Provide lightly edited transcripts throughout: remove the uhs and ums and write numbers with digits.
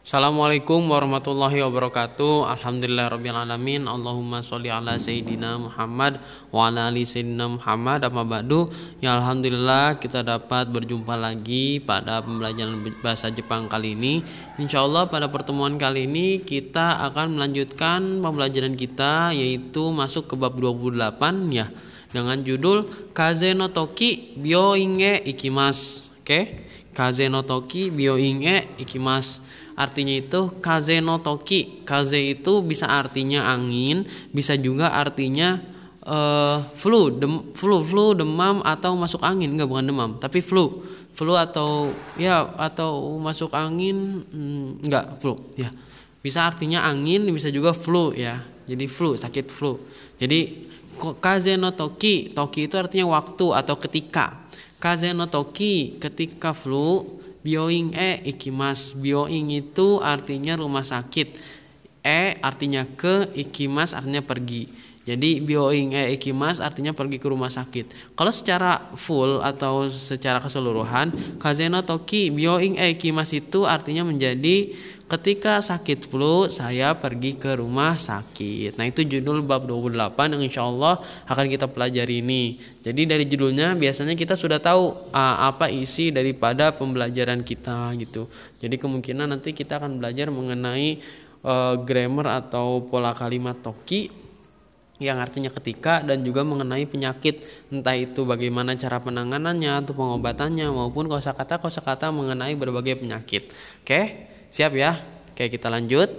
Assalamualaikum warahmatullahi wabarakatuh. Alhamdulillahirrabbilalamin. Allahumma sholli ala Sayyidina Muhammad wa ala ali Sayyidina Muhammad. Amma ba'du. Ya Alhamdulillah kita dapat berjumpa lagi pada pembelajaran bahasa Jepang kali ini. Insya Allah pada pertemuan kali ini kita akan melanjutkan pembelajaran kita, yaitu masuk ke bab 28 ya, dengan judul Kaze no Toki Byoin e Ikimasu. Oke? Kaze no Toki Byoin e Ikimasu. Artinya itu kaze no toki. Kaze itu bisa artinya angin, bisa juga artinya flu, demam atau masuk angin. Enggak, bukan demam, tapi flu atau masuk angin. Enggak, flu ya. Bisa artinya angin, bisa juga flu ya. Jadi flu, sakit flu. Jadi kaze no toki, toki itu artinya waktu atau ketika. Kaze no toki, ketika flu. Byoin e ikimasu. Byoin itu artinya rumah sakit. Artinya ke, ikimasu artinya pergi. Jadi byoin e ikimasu artinya pergi ke rumah sakit. Kalau secara full atau secara keseluruhan, kaze no toki byoin e ikimasu itu artinya menjadi ketika sakit flu saya pergi ke rumah sakit. Nah, itu judul bab 28 yang insya Allah akan kita pelajari ini. Jadi dari judulnya biasanya kita sudah tahu apa isi daripada pembelajaran kita gitu. Jadi kemungkinan nanti kita akan belajar mengenai grammar atau pola kalimat toki yang artinya ketika, dan juga mengenai penyakit, entah itu bagaimana cara penanganannya atau pengobatannya, maupun kosakata mengenai berbagai penyakit. Oke, siap ya? Oke, kita lanjut.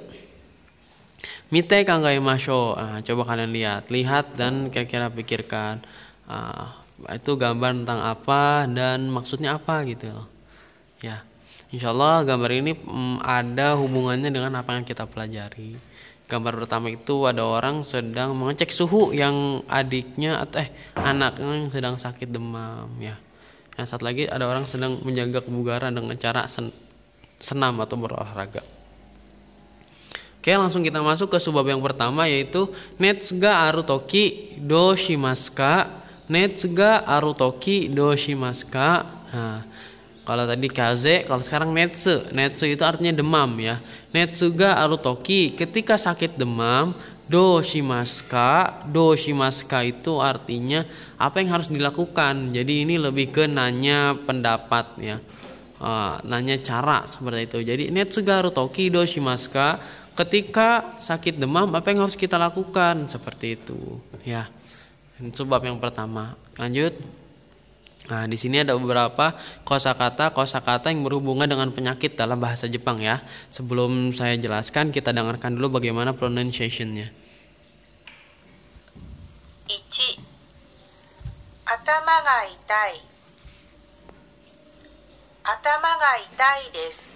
Mite kangaimashou. Coba kalian lihat dan kira-kira pikirkan itu gambar tentang apa dan maksudnya apa gitu ya. Insyaallah gambar ini ada hubungannya dengan apa yang kita pelajari. Gambar pertama itu ada orang sedang mengecek suhu yang adiknya atau anaknya yang sedang sakit demam ya. Yang satu lagi ada orang sedang menjaga kebugaran dengan cara senam atau berolahraga. Oke, langsung kita masuk ke subbab yang pertama, yaitu netsuga aru toki do shimasu ka. Netsuga aru toki do shimasu ka. Nah, kalau tadi kaze, kalau sekarang netsu. Netsu itu artinya demam ya. Netsuga aru toki, ketika sakit demam. Do shimasu ka. Do shimasu ka itu artinya apa yang harus dilakukan. Jadi ini lebih ke nanya pendapat ya. Nanya cara seperti itu. Jadi netsuga aru toki do shimasu ka, ketika sakit demam apa yang harus kita lakukan, seperti itu ya. Itu bab yang pertama. Lanjut. Nah, di sini ada beberapa kosakata yang berhubungan dengan penyakit dalam bahasa Jepang ya. Sebelum saya jelaskan, kita dengarkan dulu bagaimana pronunciation-nya. 1. 頭が痛い。頭が痛いです。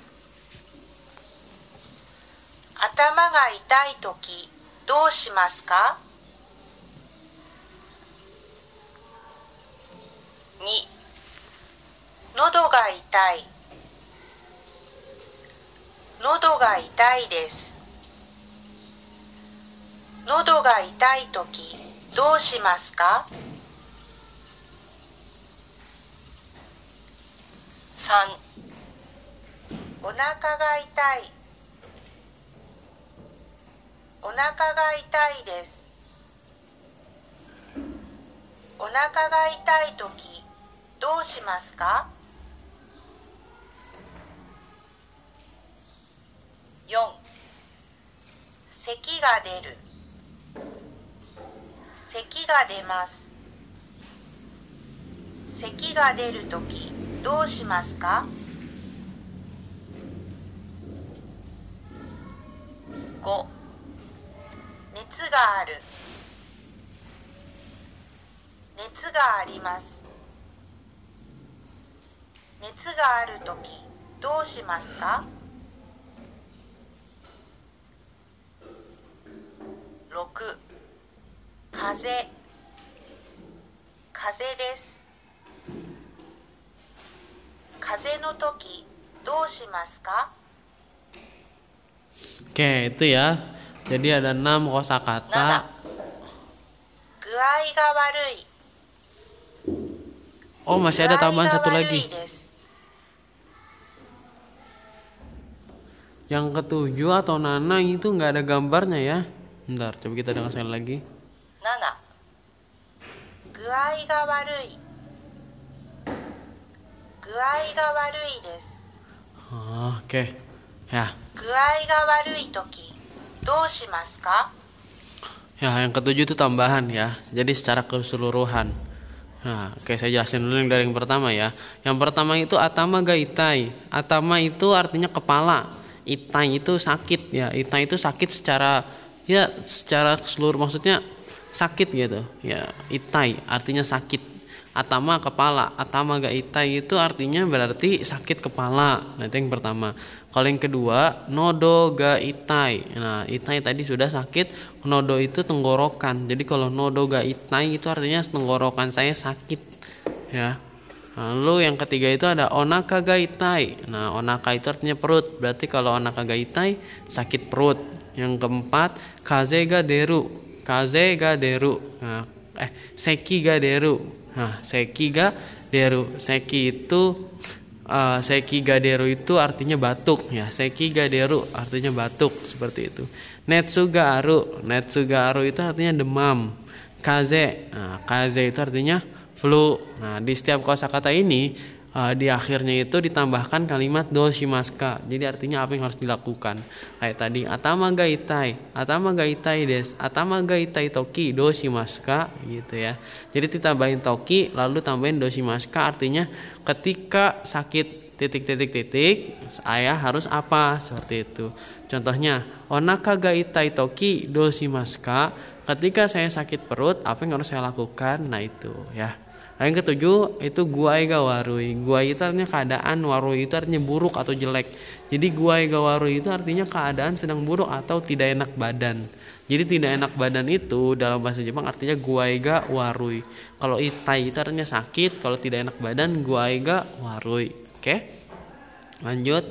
頭が痛いとき、どうしますか？ 2. 喉が痛い。喉が痛いです。喉が痛いとき、どうしますか？ 3. お腹が痛い。お腹が痛いです。お腹が痛いとき、どうしますか？ 4. 咳が出る。咳が出ます。咳が出るとき、どうしますか？ 5. 熱がある。熱があります。熱があるとき、どうしますか？ 6. 風邪。風邪です。風邪のとき、どうしますか？ Oke, itu ya. Jadi ada 6 kosakata. 具合が悪い。 Oh, masih ada tambahan satu lagi. Yang ketujuh atau nana itu nggak ada gambarnya ya. Bentar, coba kita dengar sekali lagi. 7具合が悪い具合が悪いです Oke. Ya. 具合が悪い時どうしますか Ya, yang ketujuh itu tambahan ya. Jadi secara keseluruhan. Nah, oke, saya jelasin dulu yang dari yang pertama ya. Yang pertama itu atama ga itai. Atama itu artinya kepala. Itai itu sakit ya. Itai itu sakit secara keseluruh, maksudnya sakit gitu. Ya, itai artinya sakit. Atama kepala, atama ga itai itu artinya berarti sakit kepala. Nah, itu yang pertama. Kalau yang kedua, nodo ga itai. Nah, itai tadi sudah sakit, nodo itu tenggorokan. Jadi kalau nodo ga itai itu artinya tenggorokan saya sakit, ya. Lalu yang ketiga itu ada onaka ga itai. Nah, onaka itu artinya perut. Berarti kalau onaka ga itai sakit perut. Yang keempat, kaze ga deru. Kaze ga deru. Nah, seki ga deru. Nah, seki ga deru. Seki ga deru itu artinya batuk ya. Seki ga deru artinya batuk, seperti itu. Netsu ga aru. Netsu ga aru itu artinya demam. Kaze. Nah, kaze itu artinya flu. Nah, di setiap kosakata ini di akhirnya itu ditambahkan kalimat doshimaska. Jadi artinya apa yang harus dilakukan. Kayak tadi atama ga itai des, atama ga itai toki doshimaska gitu ya. Jadi ditambahin toki lalu tambahin doshimaska, artinya ketika sakit titik saya harus apa, seperti itu. Contohnya onaka ga itai toki doshimaska, ketika saya sakit perut apa yang harus saya lakukan. Nah, itu ya. Nah, yang ketujuh itu guai ga warui. Guai itu artinya keadaan, warui itu artinya buruk atau jelek. Jadi guai ga warui itu artinya keadaan sedang buruk atau tidak enak badan. Jadi tidak enak badan itu dalam bahasa Jepang artinya guai ga warui. Kalau itai itu artinya sakit, kalau tidak enak badan guai ga warui. Oke? Lanjut.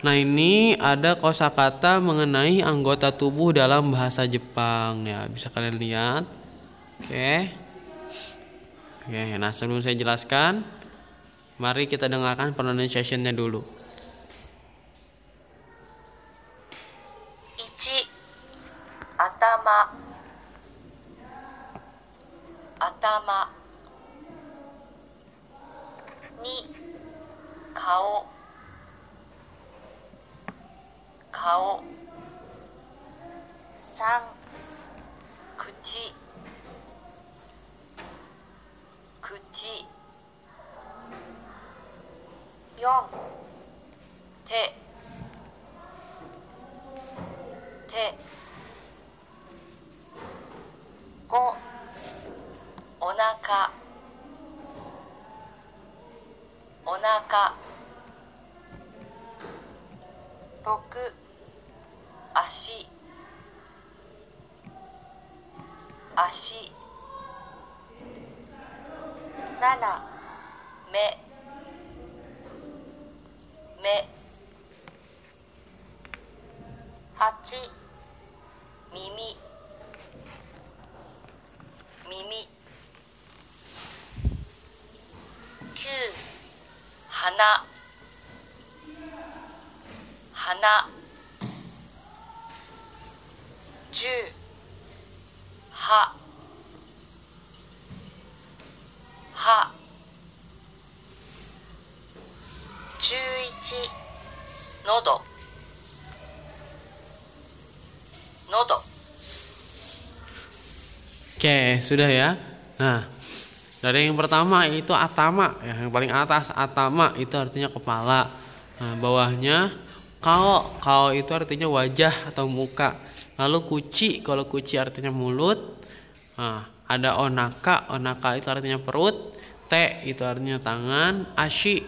Nah, ini ada kosakata mengenai anggota tubuh dalam bahasa Jepang ya, bisa kalian lihat. Oke. Nah sebelum saya jelaskan, mari kita dengarkan pronunciation-nya dulu. 1頭頭2顔顔3口口4手5お腹6足7目8耳9鼻10歯11喉Oke, sudah ya. Nah, dari yang pertama itu atama ya, yang paling atas atama itu artinya kepala. Nah, bawahnya kao itu artinya wajah atau muka. Lalu kuci, kalau kuci artinya mulut. Nah, ada onaka itu artinya perut. Te itu artinya tangan. Ashi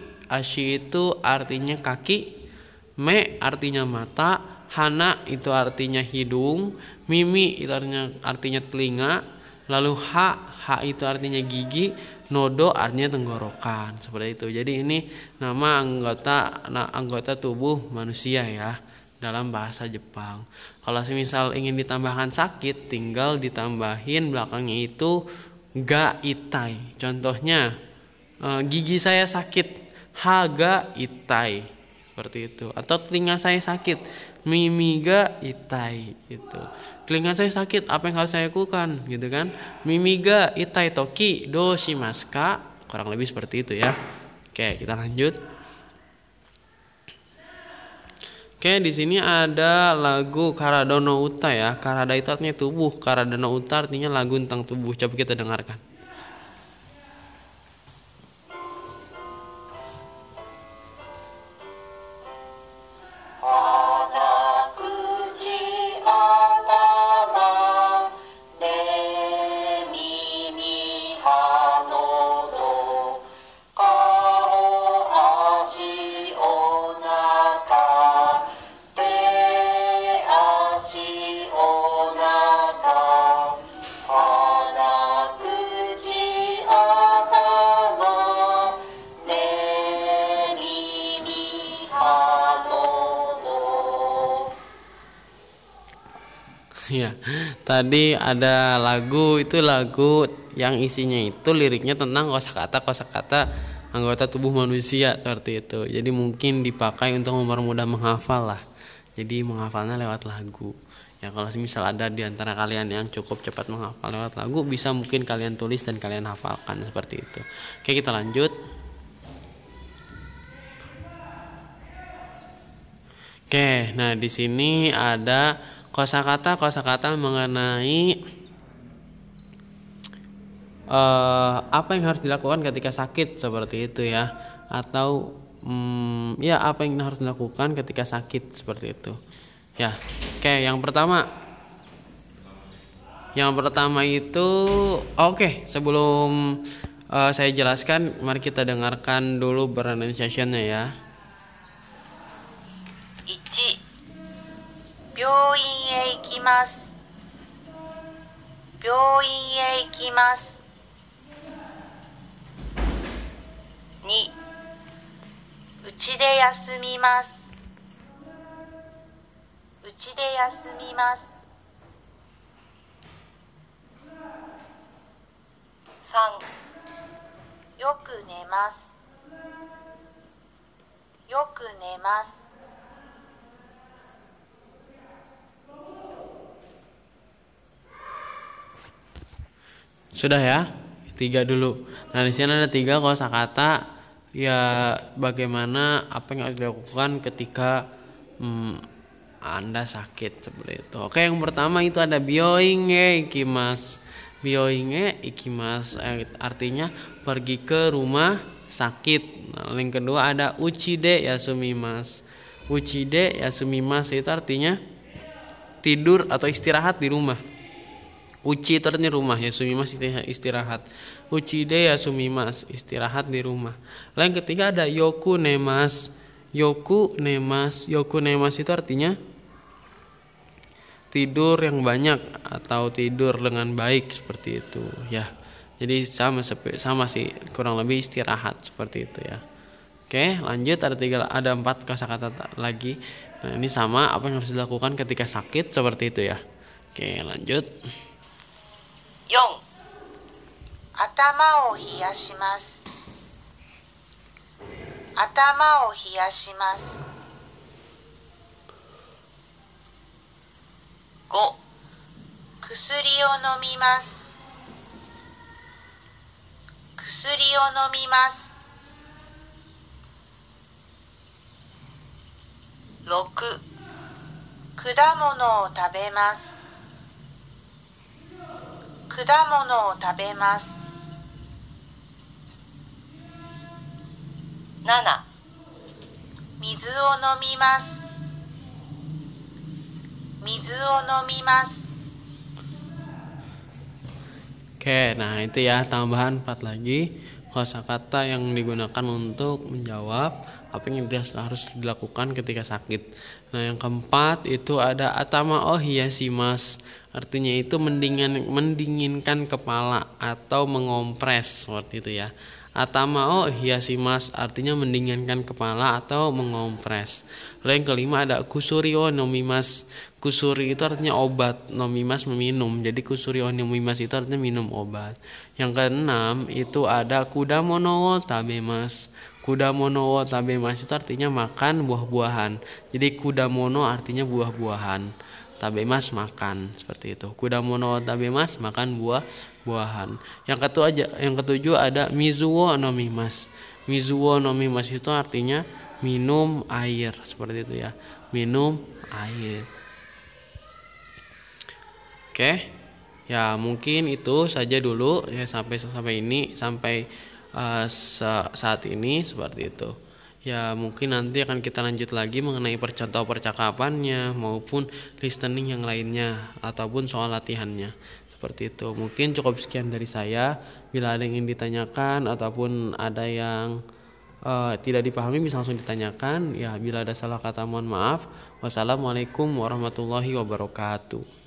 itu artinya kaki. Me artinya mata. Hana itu artinya hidung. Mimi itu artinya telinga. Lalu ha itu artinya gigi. Nodo artinya tenggorokan, seperti itu. Jadi ini nama anggota tubuh manusia ya dalam bahasa Jepang. Kalau semisal ingin ditambahkan sakit, tinggal ditambahin belakangnya itu ga itai. Contohnya gigi saya sakit, ha ga itai, seperti itu. Atau telinga saya sakit, mimi ga itai gitu. Telinga saya sakit, apa yang harus saya lakukan gitu kan? Mimi ga itai toki do shimasu ka? Kurang lebih seperti itu ya. Oke, kita lanjut. Oke, di sini ada lagu Karada no Uta ya. Karada itu artinya tubuh, Karada no Uta artinya lagu tentang tubuh. Coba kita dengarkan. 'Ya, tadi ada lagu yang isinya itu liriknya tentang kosakata anggota tubuh manusia seperti itu. Jadi mungkin dipakai untuk mempermudah menghafal lah. Jadi menghafalnya lewat lagu. Ya kalau misal ada di antara kalian yang cukup cepat menghafal lewat lagu, bisa mungkin kalian tulis dan kalian hafalkan seperti itu. Oke, kita lanjut. Oke, nah di sini ada kosakata mengenai apa yang harus dilakukan ketika sakit seperti itu ya, atau ya apa yang harus dilakukan ketika sakit seperti itu ya. Oke, yang pertama itu sebelum saya jelaskan, mari kita dengarkan dulu pronunciation-nya ya. 1. 病院へ行きます。病院へ行きます。2. うちで休みます。うちで休みます。3. よく寝ます。よく寝ます。Sudah ya, 3 dulu. Nah di sini ada 3 kosakata ya, bagaimana apa yang harus dilakukan ketika Anda sakit seperti itu. Oke, yang pertama itu ada byoin e ikimasu. Byoin e ikimasu artinya pergi ke rumah sakit. Nah, yang kedua ada uchide yasumimasu. Uchide yasumimasu itu artinya tidur atau istirahat di rumah. Uchi itu artinya rumah, yasumimasu istirahat. Uchide yasumimasu istirahat di rumah. Lalu yang ketiga ada yoku nemas. Yoku nemas itu artinya tidur yang banyak atau tidur dengan baik seperti itu ya. Jadi sama sih, kurang lebih istirahat seperti itu ya. Oke, lanjut, ada 4 kosakata lagi. Nah, ini sama apa yang harus dilakukan ketika sakit seperti itu ya. Oke, lanjut. 4. 頭を冷やします。頭を冷やします。5. 薬を飲みます。薬を飲みます。6. 果物を食べます。果物を食べます。7. 水を飲みます。水を飲みます。 Oke, nah itu ya, tambahan 4 lagi kosakata yang digunakan untuk menjawab apa yang harus dilakukan ketika sakit. Nah, yang keempat itu ada atama o hiyashimasu. Artinya itu mendinginkan kepala atau mengompres seperti itu ya. Atama o hiyashimasu artinya mendinginkan kepala atau mengompres. Lalu yang kelima ada kusuri o nomimasu. Kusuri itu artinya obat, nomimas meminum. Jadi kusuri o nomimasu itu artinya minum obat. Yang keenam itu ada kudamono wo tabemasu. Kudamono wo tabemas itu artinya makan buah-buahan. Jadi kudamono artinya buah-buahan. Tabemas makan, seperti itu. Kudamono wo tabemas makan buah-buahan. Yang ketujuh ada mizuwo nomimas. Mizuwo nomimas itu artinya minum air, seperti itu ya. Minum air. Oke. Ya, mungkin itu saja dulu ya sampai saat ini seperti itu. Ya, mungkin nanti akan kita lanjut lagi mengenai contoh percakapannya maupun listening yang lainnya ataupun soal latihannya. Seperti itu. Mungkin cukup sekian dari saya. Bila ada yang ingin ditanyakan ataupun ada yang tidak dipahami bisa langsung ditanyakan. Ya, bila ada salah kata mohon maaf. Wassalamualaikum warahmatullahi wabarakatuh.